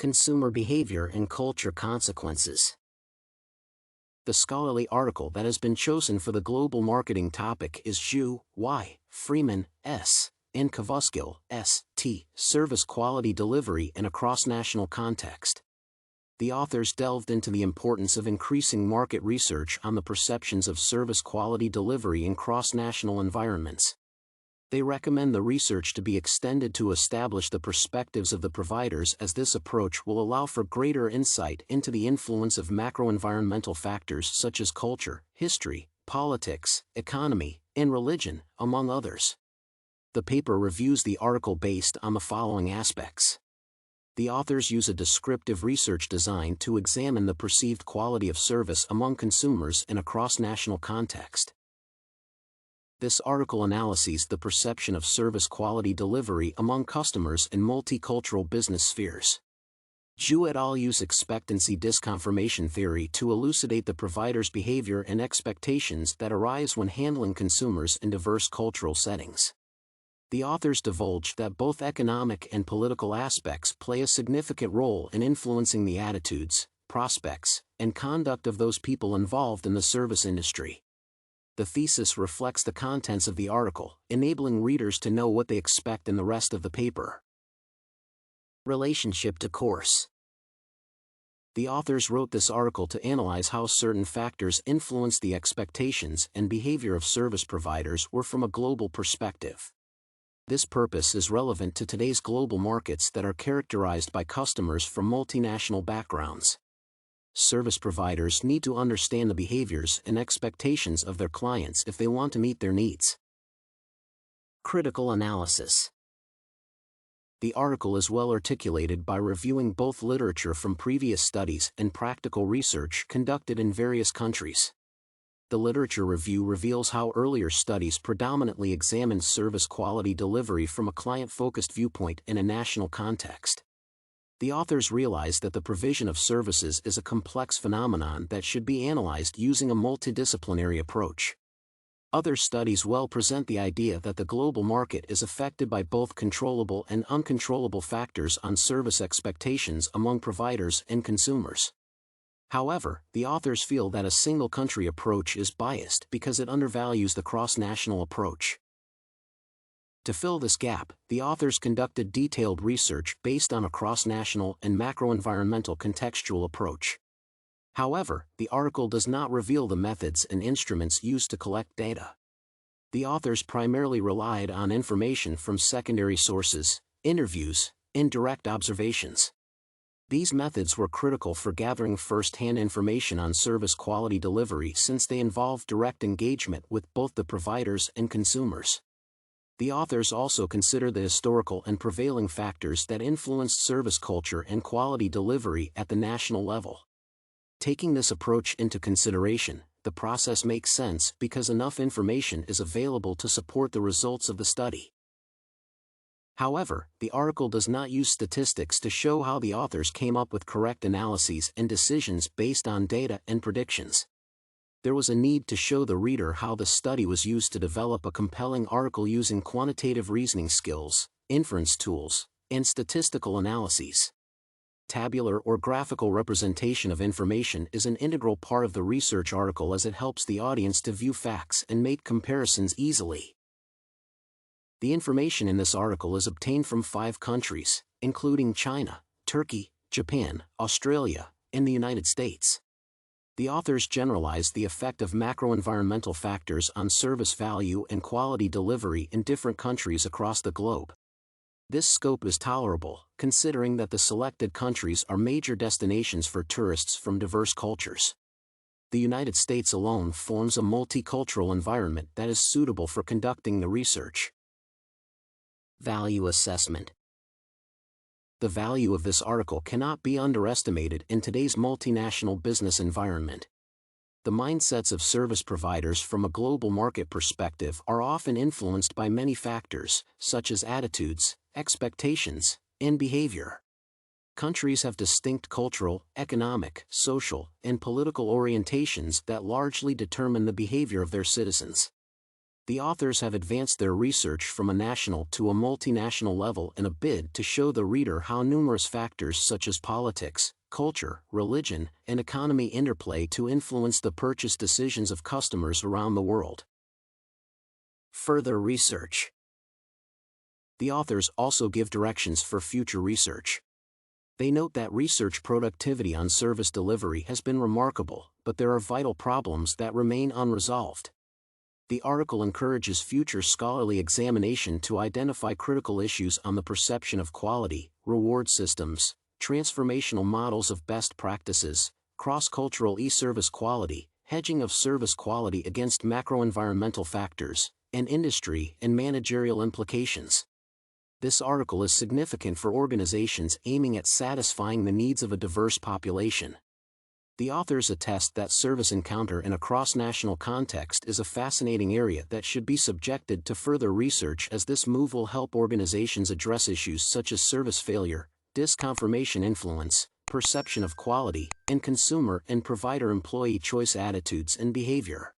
Consumer Behavior and Culture Consequences. The scholarly article that has been chosen for the global marketing topic is Zhu, Y, Freeman, S, and Kovaskill, S, T, Service Quality Delivery in a Cross-National Context. The authors delved into the importance of increasing market research on the perceptions of service quality delivery in cross-national environments. They recommend the research to be extended to establish the perspectives of the providers, as this approach will allow for greater insight into the influence of macro-environmental factors such as culture, history, politics, economy, and religion, among others. The paper reviews the article based on the following aspects. The authors use a descriptive research design to examine the perceived quality of service among consumers in a cross-national context. This article analyses the perception of service quality delivery among customers in multicultural business spheres. Zhu et al. Use expectancy disconfirmation theory to elucidate the provider's behavior and expectations that arise when handling consumers in diverse cultural settings. The authors divulge that both economic and political aspects play a significant role in influencing the attitudes, prospects, and conduct of those people involved in the service industry. The thesis reflects the contents of the article, enabling readers to know what they expect in the rest of the paper. Relationship to course. The authors wrote this article to analyze how certain factors influence the expectations and behavior of service providers from a global perspective. This purpose is relevant to today's global markets that are characterized by customers from multinational backgrounds. Service providers need to understand the behaviors and expectations of their clients if they want to meet their needs. Critical analysis. The article is well articulated by reviewing both literature from previous studies and practical research conducted in various countries. The literature review reveals how earlier studies predominantly examined service quality delivery from a client-focused viewpoint in a national context. The authors realize that the provision of services is a complex phenomenon that should be analyzed using a multidisciplinary approach. Other studies well present the idea that the global market is affected by both controllable and uncontrollable factors on service expectations among providers and consumers. However, the authors feel that a single-country approach is biased because it undervalues the cross-national approach. To fill this gap, the authors conducted detailed research based on a cross-national and macro-environmental contextual approach. However, the article does not reveal the methods and instruments used to collect data. The authors primarily relied on information from secondary sources, interviews, and direct observations. These methods were critical for gathering first-hand information on service quality delivery since they involved direct engagement with both the providers and consumers. The authors also consider the historical and prevailing factors that influenced service culture and quality delivery at the national level. Taking this approach into consideration, the process makes sense because enough information is available to support the results of the study. However, the article does not use statistics to show how the authors came up with correct analyses and decisions based on data and predictions. There was a need to show the reader how the study was used to develop a compelling article using quantitative reasoning skills, inference tools, and statistical analyses. Tabular or graphical representation of information is an integral part of the research article as it helps the audience to view facts and make comparisons easily. The information in this article is obtained from 5 countries, including China, Turkey, Japan, Australia, and the United States. The authors generalize the effect of macro-environmental factors on service value and quality delivery in different countries across the globe. This scope is tolerable, considering that the selected countries are major destinations for tourists from diverse cultures. The United States alone forms a multicultural environment that is suitable for conducting the research. Value assessment. The value of this article cannot be underestimated in today's multinational business environment. The mindsets of service providers from a global market perspective are often influenced by many factors, such as attitudes, expectations, and behavior. Countries have distinct cultural, economic, social, and political orientations that largely determine the behavior of their citizens. The authors have advanced their research from a national to a multinational level in a bid to show the reader how numerous factors such as politics, culture, religion, and economy interplay to influence the purchase decisions of customers around the world. Further research. The authors also give directions for future research. They note that research productivity on service delivery has been remarkable, but there are vital problems that remain unresolved. The article encourages future scholarly examination to identify critical issues on the perception of quality, reward systems, transformational models of best practices, cross-cultural e-service quality, hedging of service quality against macro-environmental factors, and industry and managerial implications. This article is significant for organizations aiming at satisfying the needs of a diverse population. The authors attest that service encounter in a cross-national context is a fascinating area that should be subjected to further research, as this move will help organizations address issues such as service failure, disconfirmation influence, perception of quality, and consumer and provider employee choice attitudes and behavior.